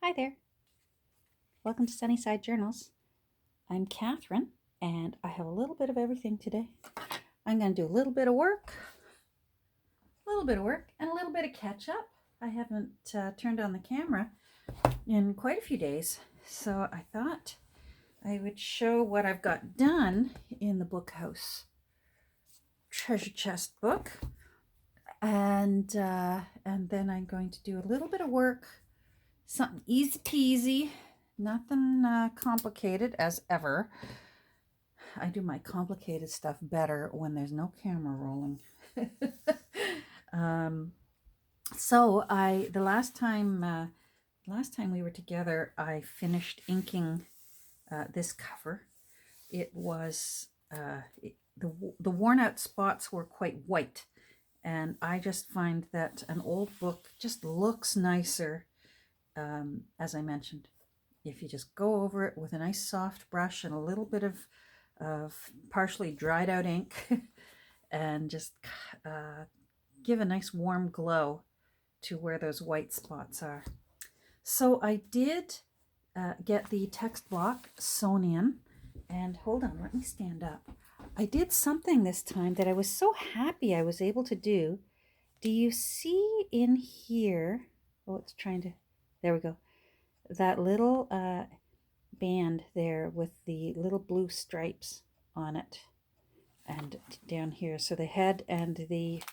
Hi there. Welcome to Sunnyside Journals. I'm Catherine, and I have a little bit of everything today. I'm going to do a little bit of work, and a little bit of catch up. I haven't turned on the camera in quite a few days, so I thought I would show what I've got done in the book house treasure chest book, and then I'm going to do a little bit of work, something easy peasy. Nothing complicated as ever. I do my complicated stuff better when there's no camera rolling. So the last time we were together, I finished inking this cover. It was the worn out spots were quite white, and I just find that an old book just looks nicer, as I mentioned, if you just go over it with a nice soft brush and a little bit of partially dried out ink and just give a nice warm glow to where those white spots are. So I did get the text block sewn in, and hold on, let me stand up. I did something this time that I was so happy I was able to do. Do you see in here? Oh, it's trying to, there we go. That little band there with the little blue stripes on it, and down here, so the head and the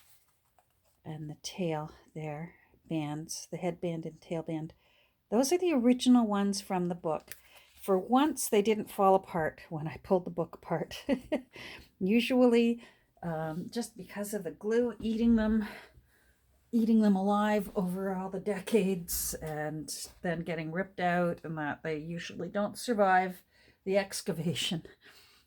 tail there, bands, the headband and tail band, those are the original ones from the book. For once they didn't fall apart when I pulled the book apart. Usually just because of the glue eating them alive over all the decades and then getting ripped out, and that they usually don't survive the excavation.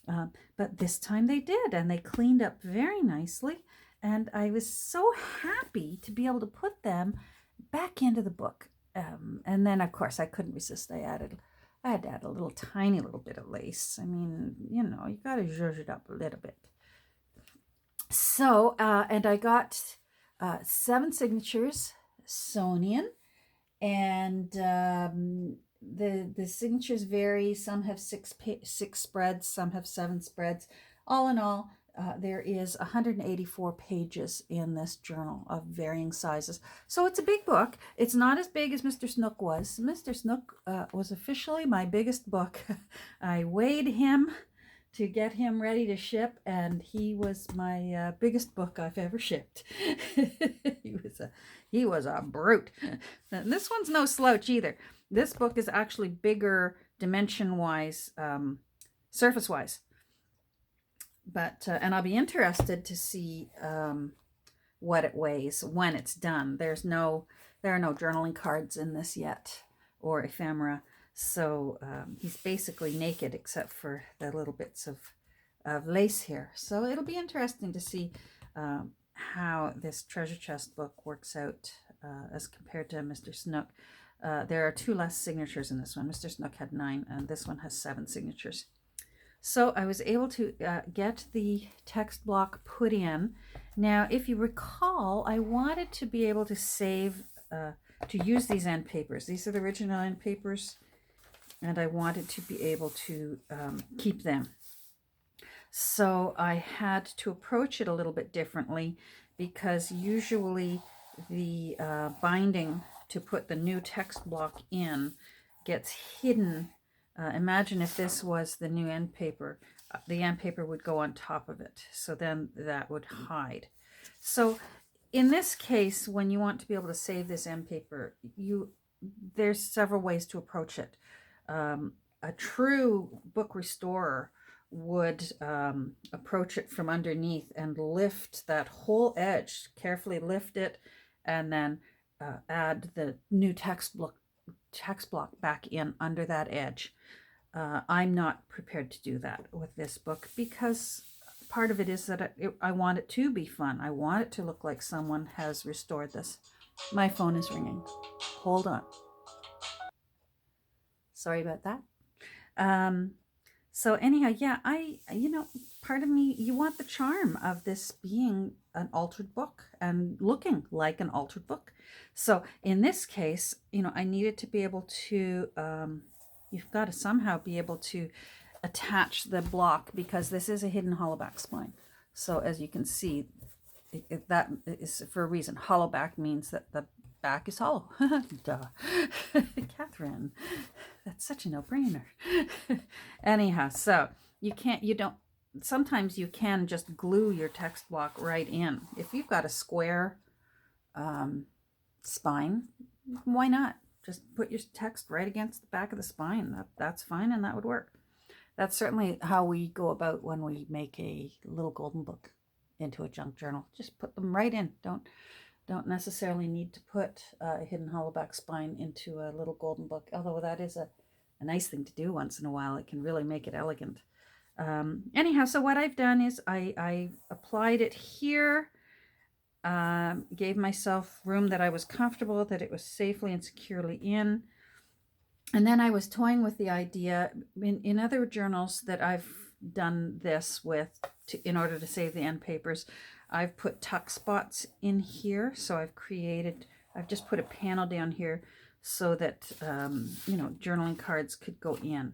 But this time they did, and they cleaned up very nicely, and I was so happy to be able to put them back into the book. And then, of course, I couldn't resist. I had to add a little tiny little bit of lace. I mean, you know, you got to zhuzh it up a little bit. So, and I got 7 signatures sewn in, and the signatures vary. Some have 6 spreads, some have 7 spreads. All in all, there is 184 pages in this journal of varying sizes. So it's a big book. It's not as big as Mr. Snook was. Mr. Snook was officially my biggest book. I weighed him to get him ready to ship, and he was my biggest book I've ever shipped. he was a brute. And this one's no slouch either. This book is actually bigger dimension-wise, surface-wise. But and I'll be interested to see what it weighs when it's done. There are no journaling cards in this yet, or ephemera. So he's basically naked except for the little bits of lace here. So it'll be interesting to see how this treasure chest book works out as compared to Mr. Snook. There are 2 less signatures in this one. Mr. Snook had 9, and this one has 7 signatures. So I was able to get the text block put in. Now, if you recall, I wanted to be able to save, to use these end papers. These are the original end papers, and I wanted to be able to keep them. So I had to approach it a little bit differently, because usually the binding to put the new text block in gets hidden. Imagine if this was the new end paper. The end paper would go on top of it, so then that would hide. So in this case, when you want to be able to save this end paper, there's several ways to approach it. A true book restorer would approach it from underneath and lift that whole edge, carefully lift it, and then add the new text block back in under that edge. I'm not prepared to do that with this book, because part of it is that I want it to be fun. I want it to look like someone has restored this. My phone is ringing. Hold on. Sorry about that. So anyhow, yeah, part of me, you want the charm of this being an altered book and looking like an altered book. So in this case, I needed to be able to, you've got to somehow be able to attach the block, because this is a hidden hollow back spine. So as you can see, that is for a reason. Hollow back means that the back is hollow. Duh. Catherine, that's such a no-brainer. Anyhow, so sometimes you can just glue your text block right in. If you've got a square spine, why not? Just put your text right against the back of the spine. That's fine, and that would work. That's certainly how we go about when we make a little golden book into a junk journal. Just put them right in. Don't necessarily need to put a hidden hollow back spine into a little golden book, although that is a nice thing to do once in a while. It can really make it elegant. Anyhow, so what I've done is I applied it here, gave myself room that I was comfortable, that it was safely and securely in. And then I was toying with the idea in other journals that I've done this with in order to save the end papers. I've put tuck spots in here. So I've just put a panel down here so that, journaling cards could go in.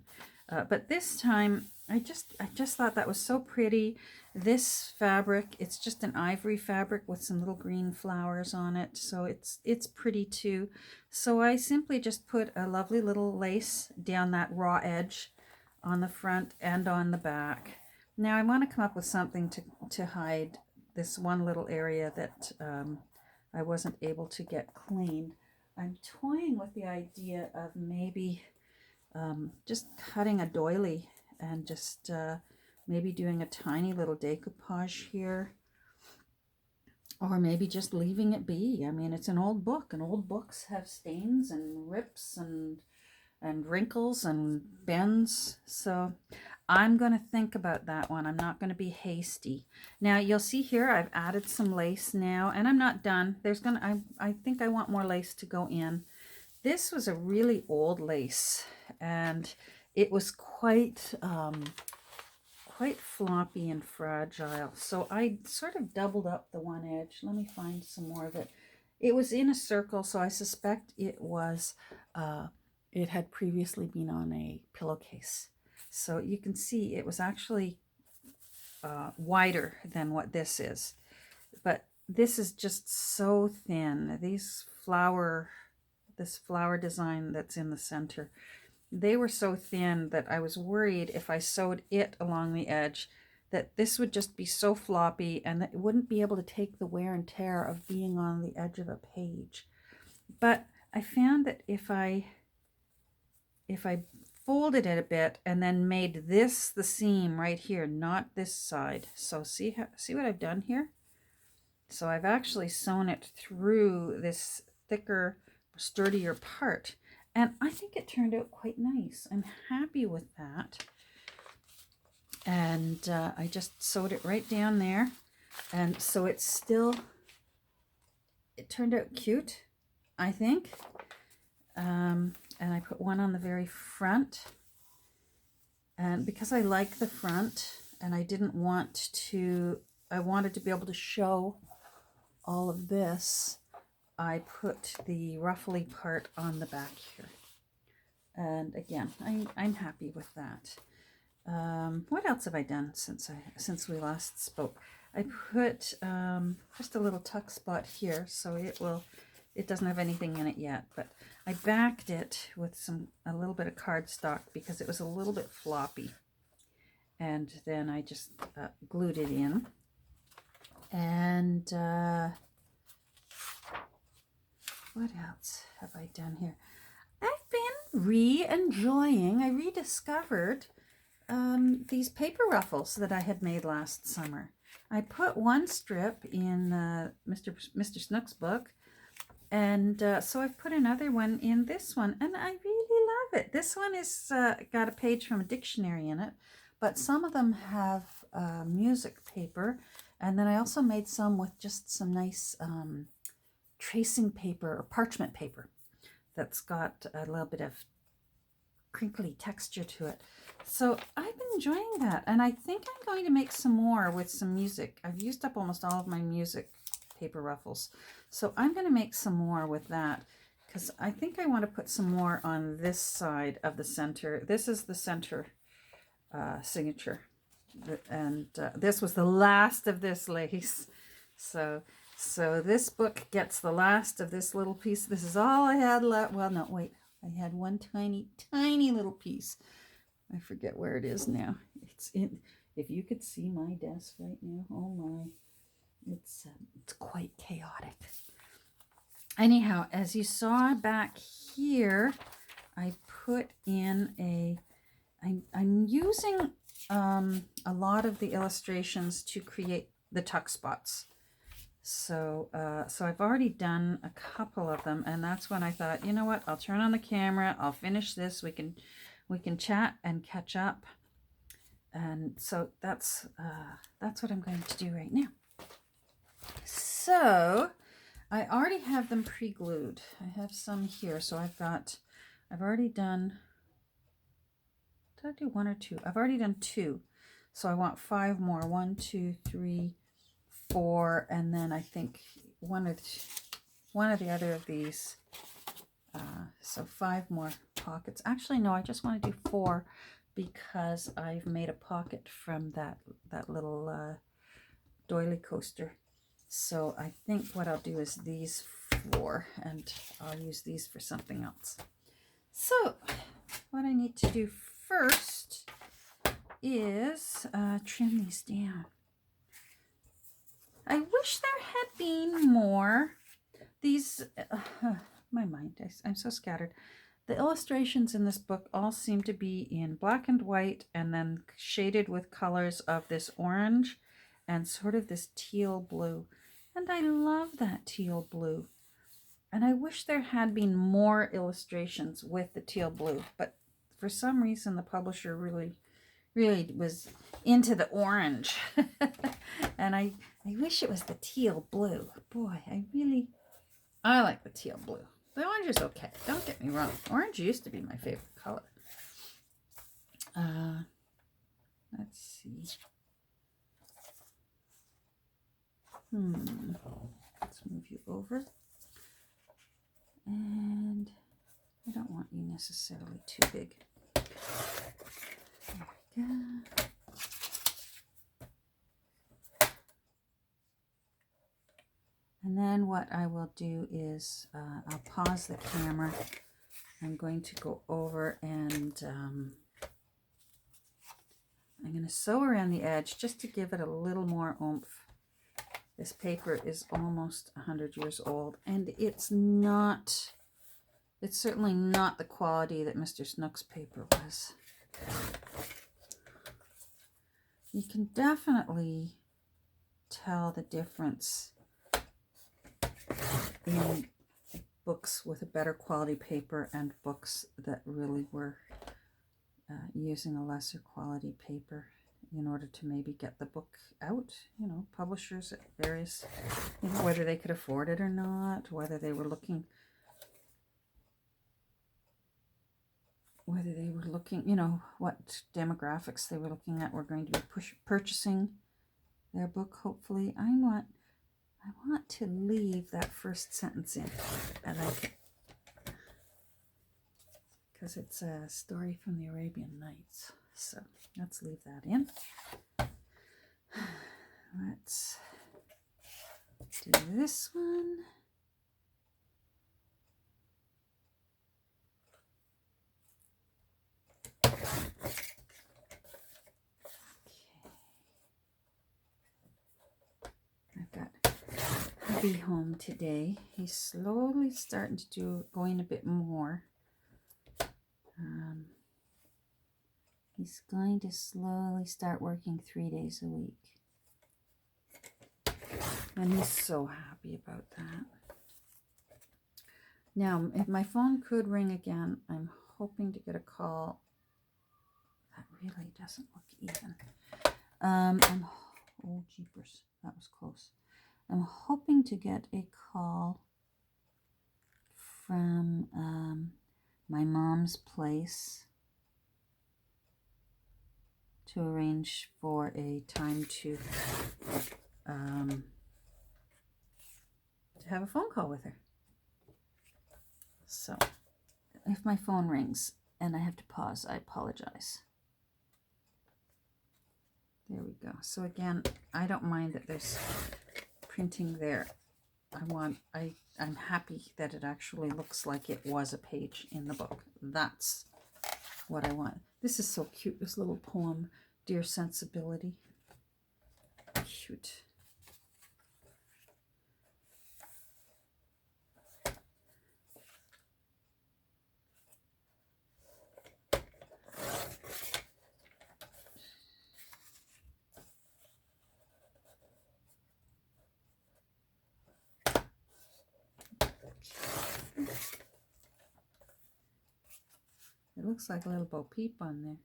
But this time I just thought that was so pretty. This fabric, it's just an ivory fabric with some little green flowers on it. So it's pretty too. So I simply just put a lovely little lace down that raw edge on the front and on the back. Now I want to come up with something to hide this one little area that I wasn't able to get cleaned. I'm toying with the idea of maybe just cutting a doily and just maybe doing a tiny little decoupage here, or maybe just leaving it be. I mean, it's an old book, and old books have stains and rips and wrinkles and bends. So I'm going to think about that one. I'm not going to be hasty. Now you'll see here I've added some lace now, and I'm not done. I think I want more lace to go in. This was a really old lace, and it was quite floppy and fragile. So I sort of doubled up the one edge. Let me find some more of it. It was in a circle, so I suspect it was it had previously been on a pillowcase. So you can see it was actually wider than what this is. But this is just so thin. This flower design that's in the center, they were so thin that I was worried if I sewed it along the edge that this would just be so floppy and that it wouldn't be able to take the wear and tear of being on the edge of a page. But I found that if I folded it a bit and then made this the seam right here, not this side. So see what I've done here? So I've actually sewn it through this thicker, sturdier part. And I think it turned out quite nice. I'm happy with that. And I just sewed it right down there. And so it turned out cute, I think. And I put one on the very front. And because I like the front, and I wanted to be able to show all of this, I put the ruffly part on the back here. And again, I'm happy with that. What else have I done since we last spoke? I put just a little tuck spot here, so it doesn't have anything in it yet, but I backed it with a little bit of cardstock because it was a little bit floppy. And then I just glued it in. And what else have I done here? I've been I rediscovered these paper ruffles that I had made last summer. I put one strip in Mr. Snook's book, and so I've put another one in this one, and I really love it. This one is got a page from a dictionary in it, but some of them have music paper, and then I also made some with just some nice tracing paper or parchment paper that's got a little bit of crinkly texture to it. So I've been enjoying that, and I think I'm going to make some more with some music. I've used up almost all of my music paper ruffles, so I'm going to make some more with that, because I think I want to put some more on this side of the center. This is the center signature, and this was the last of this lace. So this book gets the last of this little piece. This is all I had left. Well, no, wait. I had one tiny, tiny little piece. I forget where it is now. It's in. If you could see my desk right now, oh my, it's quite chaotic. Anyhow, as you saw back here, I put in a. I'm using a lot of the illustrations to create the tuck spots. So I've already done a couple of them, and that's when I thought, you know what, I'll turn on the camera, I'll finish this, we can chat and catch up. And so that's what I'm going to do right now. So I already have them pre-glued. I have some here, so I've already done, did I do one or two? I've already done two. So I want 5 more. 1, 2, 3, 4, and then I think one of the other of these. So 5 more pockets. Actually, no, I just want to do 4 because I've made a pocket from that little doily coaster. So I think what I'll do is these 4, and I'll use these for something else. So what I need to do first is trim these down. I wish there had been more. These, my mind, I'm so scattered. The illustrations in this book all seem to be in black and white and then shaded with colors of this orange and sort of this teal blue. And I love that teal blue. And I wish there had been more illustrations with the teal blue, but for some reason the publisher really was into the orange. And I wish it was the teal blue. Boy, I like the teal blue. The orange is okay. Don't get me wrong. Orange used to be my favorite color. Let's see. Let's move you over. And I don't want you necessarily too big. There we go. And then what I will do is I'll pause the camera. I'm going to go over and I'm going to sew around the edge just to give it a little more oomph. This paper is almost 100 years old, and it's certainly not the quality that Mr. Snook's paper was. You can definitely tell the difference in books with a better quality paper and books that really were using a lesser quality paper in order to maybe get the book out. You know, publishers at various, you know, whether they could afford it or not, whether they were looking, you know, what demographics they were looking at were going to be purchasing their book. Hopefully, I want to leave that first sentence in. I like it because it's a story from the Arabian Nights. So let's leave that in. Let's do this one. I've got hubby home today. He's slowly starting to going a bit more. He's going to slowly start working 3 days a week. And he's so happy about that. Now, if my phone could ring again, I'm hoping to get a call. That really doesn't look even. Oh, jeepers. That was close. I'm hoping to get a call from my mom's place to arrange for a time to have a phone call with her. So if my phone rings and I have to pause, I apologize. There we go. So again, I don't mind that there's printing there. I'm happy that it actually looks like it was a page in the book. That's what I want. This is so cute, this little poem, Dear Sensibility. Cute. It looks like a little Bo Peep on there.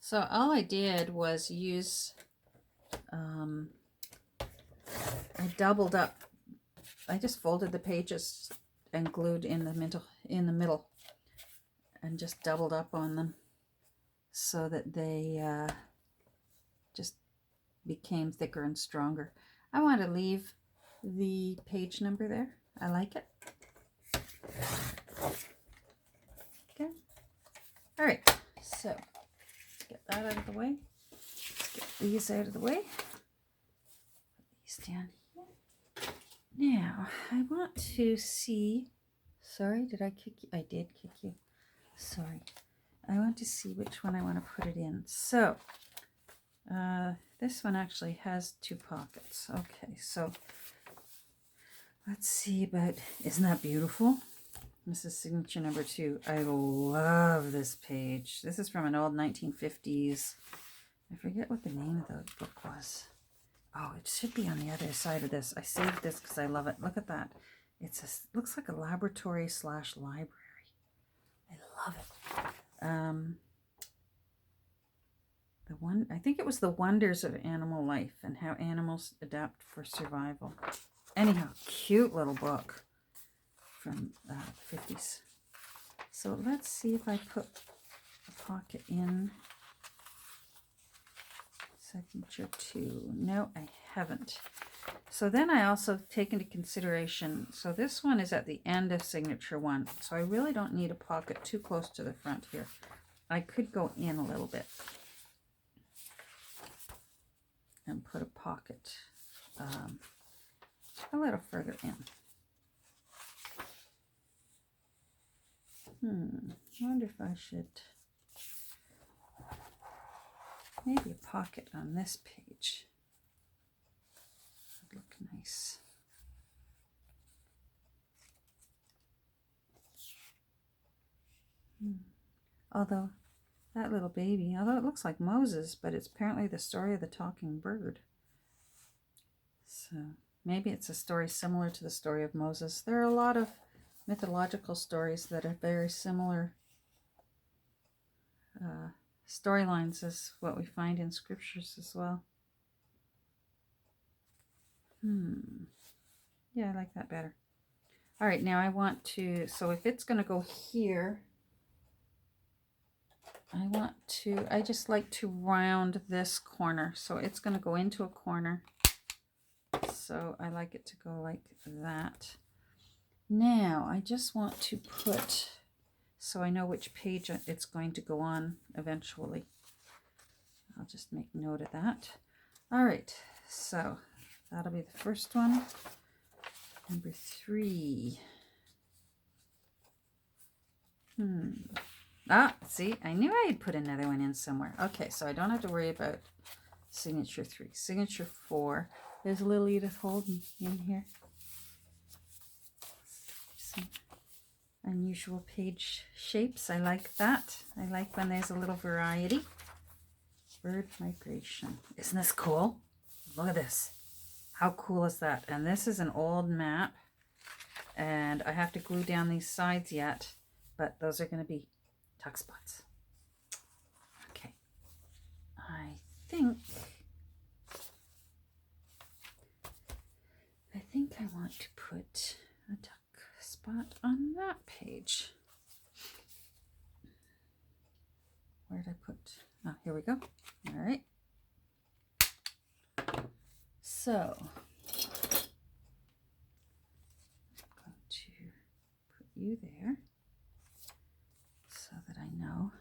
So all I did was use, I doubled up. I just folded the pages and glued in the middle, and just doubled up on them so that they just became thicker and stronger. I want to leave the page number there. I like it. Okay. All right. So let's get that out of the way. Let's get these out of the way. Put these down here. Now I want to see. Sorry, did I kick you? I did kick you. Sorry. I want to see which one I want to put it in. So this one actually has 2 pockets. Okay, so let's see about, isn't that beautiful? This is signature number 2. I love this page. This is from an old 1950s. I forget what the name of the book was. Oh, it should be on the other side of this. I saved this because I love it. Look at that. Looks like a laboratory / library. I love it. I think it was The Wonders of Animal Life and How Animals Adapt for Survival. Anyhow, cute little book from the 50s. So let's see if I put a pocket in signature 2. No, I haven't. So then I also take into consideration, so this one is at the end of signature 1, so I really don't need a pocket too close to the front here. I could go in a little bit and put a pocket a little further in. I wonder if I should maybe a pocket on this page. Would look nice. Although that little baby, although it looks like Moses, but it's apparently the story of the talking bird. So maybe it's a story similar to the story of Moses. There are a lot of mythological stories that are very similar storylines as what we find in scriptures as well. Yeah, I like that better. All right, now I want to, so if it's going to go here, I just like to round this corner. So it's going to go into a corner. So I like it to go like that. Now I just want to put, so I know which page it's going to go on eventually. I'll just make note of that. All right, so that'll be the first one. Number 3. See, I knew I had put another one in somewhere. Okay, so I don't have to worry about signature 3. Signature 4. There's a little Edith Holden in here. Some unusual page shapes. I like that. I like when there's a little variety. Bird migration. Isn't this cool? Look at this. How cool is that? And this is an old map. And I have to glue down these sides yet. But those are going to be tuck spots. Okay. I think I want to put a tuck spot on that page. did I put? Oh, here we go. All right. So I'm going to put you there so that I know.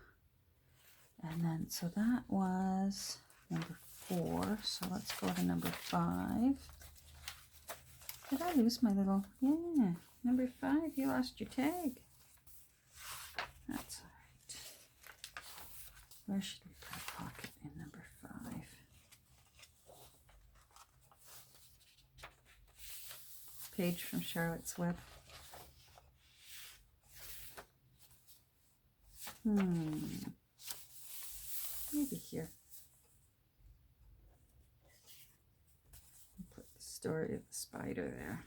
And then, so that was number 4. So let's go to number 5. Did I lose my little, yeah, number 5, you lost your tag. That's all right. Where should we put a pocket in number 5? Page from Charlotte's Web. Maybe here. Put the story of the spider there.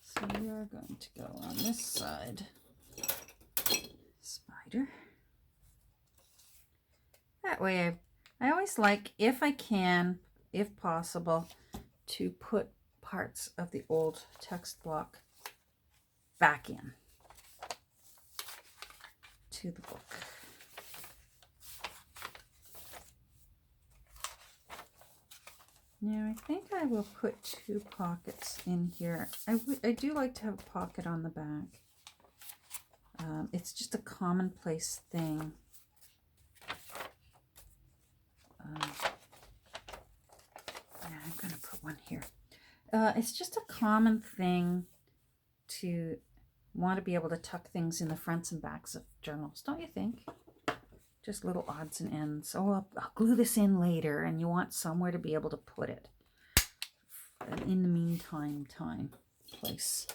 So we are going to go on this side. Spider. That way I always like, if I can, if possible, to put parts of the old text block back in to the book. Now I think I will put 2 pockets in here. I do like to have a pocket on the back. It's just a commonplace thing. Yeah, I'm going to put one here. It's just a common thing to want to be able to tuck things in the fronts and backs of journals, don't you think? Just little odds and ends. Oh, I'll glue this in later, and you want somewhere to be able to put it. In the meantime, place.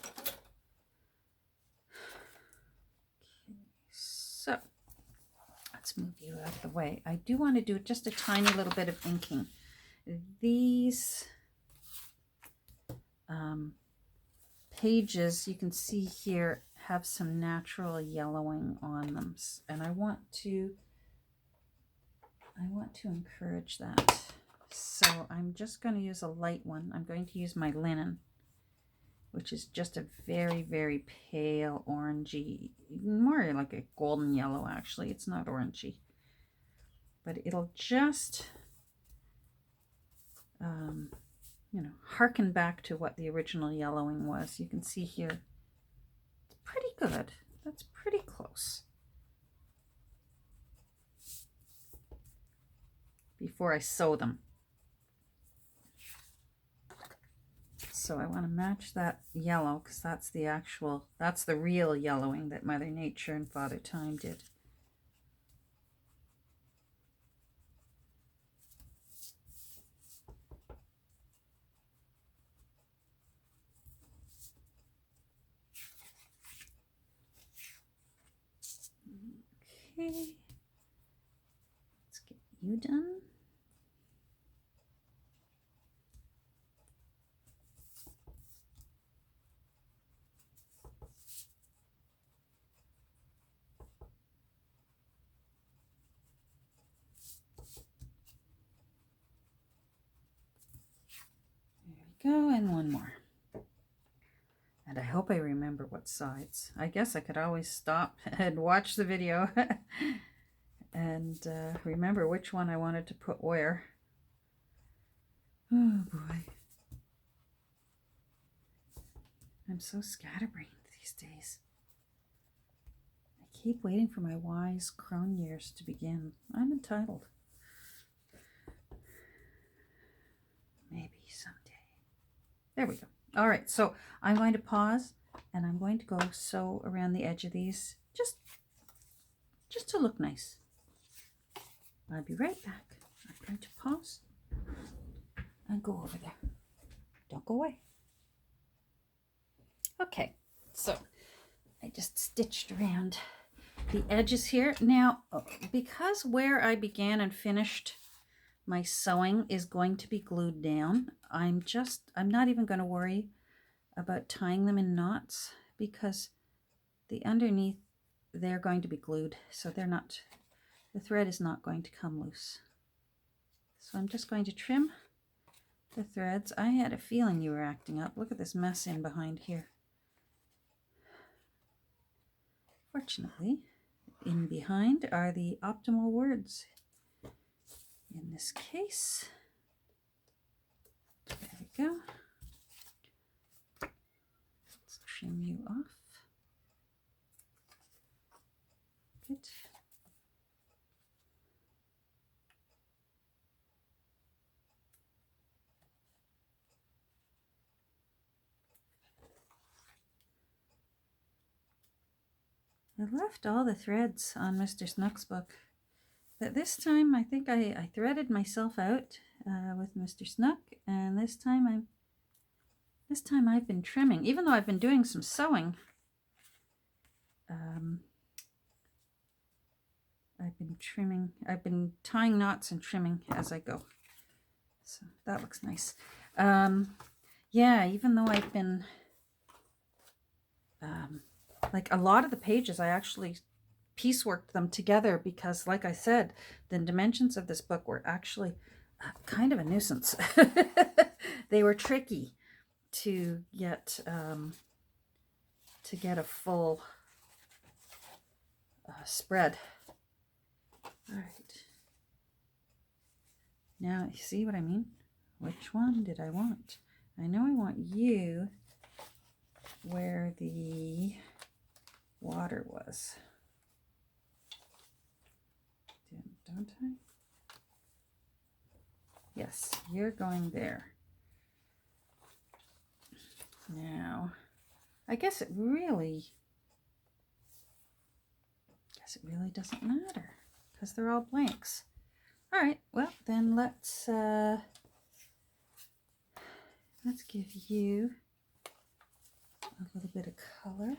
Okay, so let's move you out of the way. I do want to do just a tiny little bit of inking. These pages, you can see here, have some natural yellowing on them, and I want to encourage that. So I'm just going to use a light one. I'm going to use my linen, which is just a very, very pale orangey, more like a golden yellow actually. It's not orangey, but it'll just you know, harken back to what the original yellowing was. You can see here, it's pretty good. That's pretty close. Before I sew them. So I want to match that yellow, because that's the real yellowing that Mother Nature and Father Time did. Okay, let's get you done. There we go, and one more. And I hope I remember what sides. I guess I could always stop and watch the video and remember which one I wanted to put where. Oh boy. I'm so scatterbrained these days. I keep waiting for my wise crone years to begin. I'm entitled. Maybe someday. There we go. All right, so I'm going to pause, and I'm going to go sew around the edge of these, just to look nice. I'll be right back. I'm going to pause and go over there. Don't go away. Okay, so I just stitched around the edges here. Now, because where I began and finished my sewing is going to be glued down, I'm not even going to worry about tying them in knots, because the underneath, they're going to be glued, so the thread is not going to come loose. So I'm just going to trim the threads. I had a feeling you were acting up. Look at this mess in behind here. Unfortunately, in behind are the optimal words. In this case, there we go. Let's trim you off. Good. I left all the threads on Mr. Snook's book, but this time I think I threaded myself out with Mr. Snook, and this time I've been trimming, even though I've been doing some sewing. I've been trimming. I've been tying knots and trimming as I go, so that looks nice. Yeah, even though I've been like a lot of the pages, I actually pieceworked them together because, like I said, the dimensions of this book were actually kind of a nuisance. They were tricky to get a full spread. All right. Now, you see what I mean? Which one did I want? I know I want you where the water was. Don't I? Yes, you're going there. Now, I guess it really doesn't matter because they're all blanks. All right, well then let's give you a little bit of color.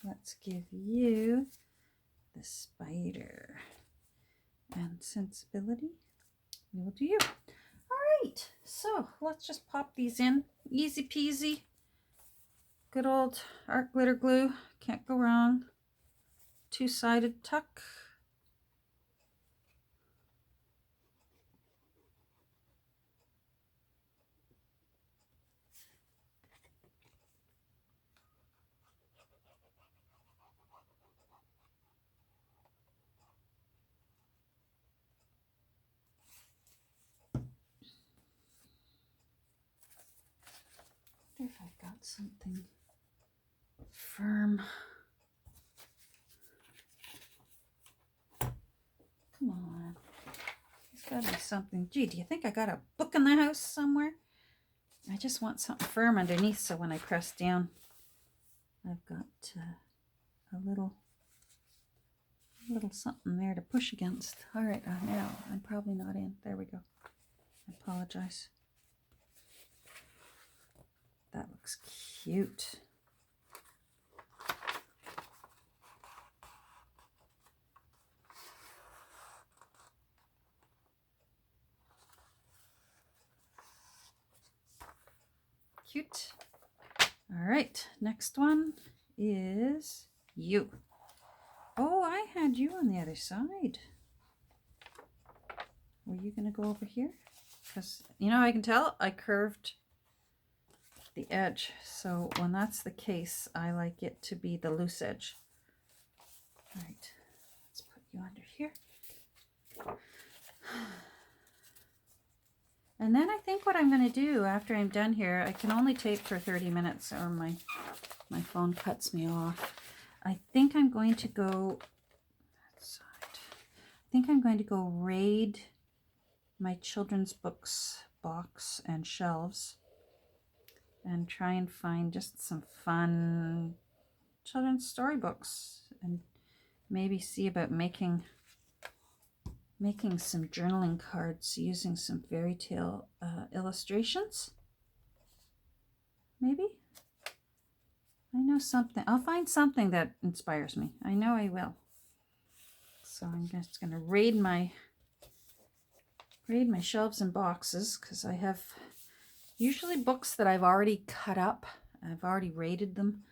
Let's give you the spider and sensibility. We will do you. All right, so let's just pop these in. Easy peasy. Good old art glitter glue. Can't go wrong. Two-sided tuck. I wonder if I've got something firm. Come on. There's got to be something. Gee, do you think I got a book in the house somewhere? I just want something firm underneath so when I press down, I've got a little something there to push against. All right, now I'm probably not in. There we go. I apologize. That looks cute. Cute. All right, next one is you. Oh, I had you on the other side. Were you going to go over here? Because, you know, I can tell I curved the edge. So when that's the case, I like it to be the loose edge. All right, let's put you under here. And then I think what I'm going to do after I'm done here, I can only tape for 30 minutes or my phone cuts me off. I think I'm going to go raid my children's books box and shelves and try and find just some fun children's storybooks and maybe see about making some journaling cards using some fairy tale illustrations. Maybe. I know something. I'll find something that inspires me. I know I will. So I'm just going to raid my shelves and boxes because I have usually books that I've already cut up. I've already raided them.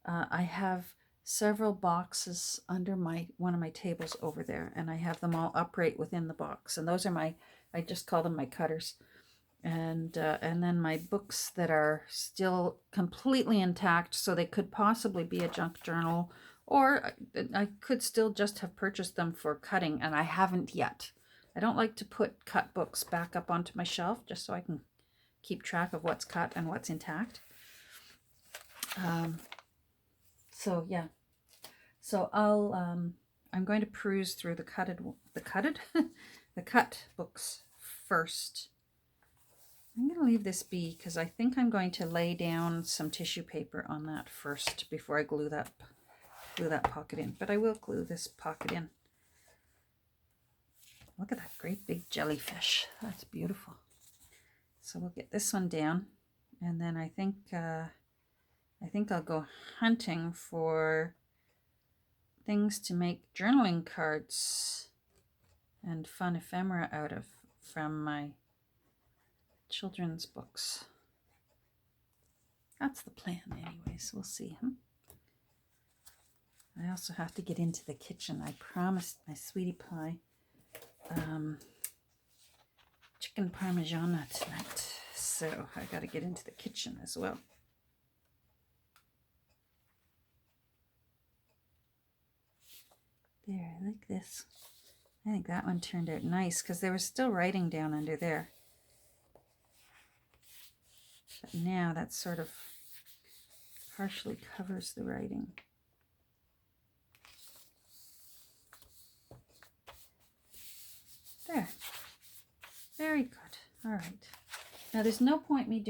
I have several boxes under one of my tables over there, and I have them all upright within the box. And those are I just call them my cutters. And then my books that are still completely intact, so they could possibly be a junk journal Or I could still just have purchased them for cutting, and I haven't yet. I don't like to put cut books back up onto my shelf just so I can keep track of what's cut and what's intact. So yeah, so I'm going to peruse through the cut books first. I'm going to leave this be because I think I'm going to lay down some tissue paper on that first before I glue that pocket in. But I will glue this pocket in. Look at that great big jellyfish. That's beautiful. So we'll get this one down, and then I think I'll go hunting for things to make journaling cards and fun ephemera out of from my children's books. That's the plan anyways. We'll see. I also have to get into the kitchen. I promised my sweetie pie chicken parmigiana tonight, so I got to get into the kitchen as well. There, like this. I think that one turned out nice because there was still writing down under there. But now that sort of partially covers the writing. There. Very good. All right. Now there's no point me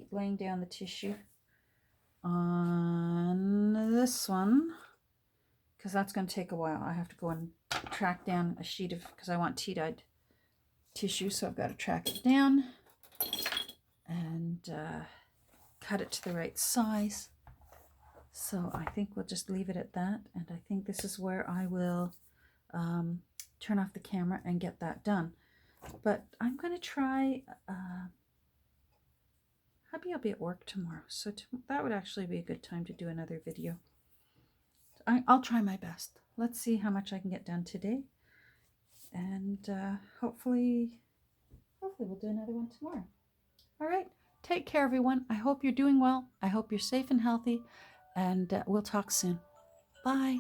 laying down the tissue on this one because that's going to take a while. I have to go and track down a sheet of, because I want tea-dyed tissue, so I've got to track it down and cut it to the right size. So I think we'll just leave it at that, and I think this is where I will turn off the camera and get that done. But I'm going to try, hubby will be at work tomorrow, so that would actually be a good time to do another video. I'll try my best. Let's see how much I can get done today, and hopefully we'll do another one tomorrow. All right, take care everyone. I hope you're doing well. I hope you're safe and healthy, and we'll talk soon. Bye.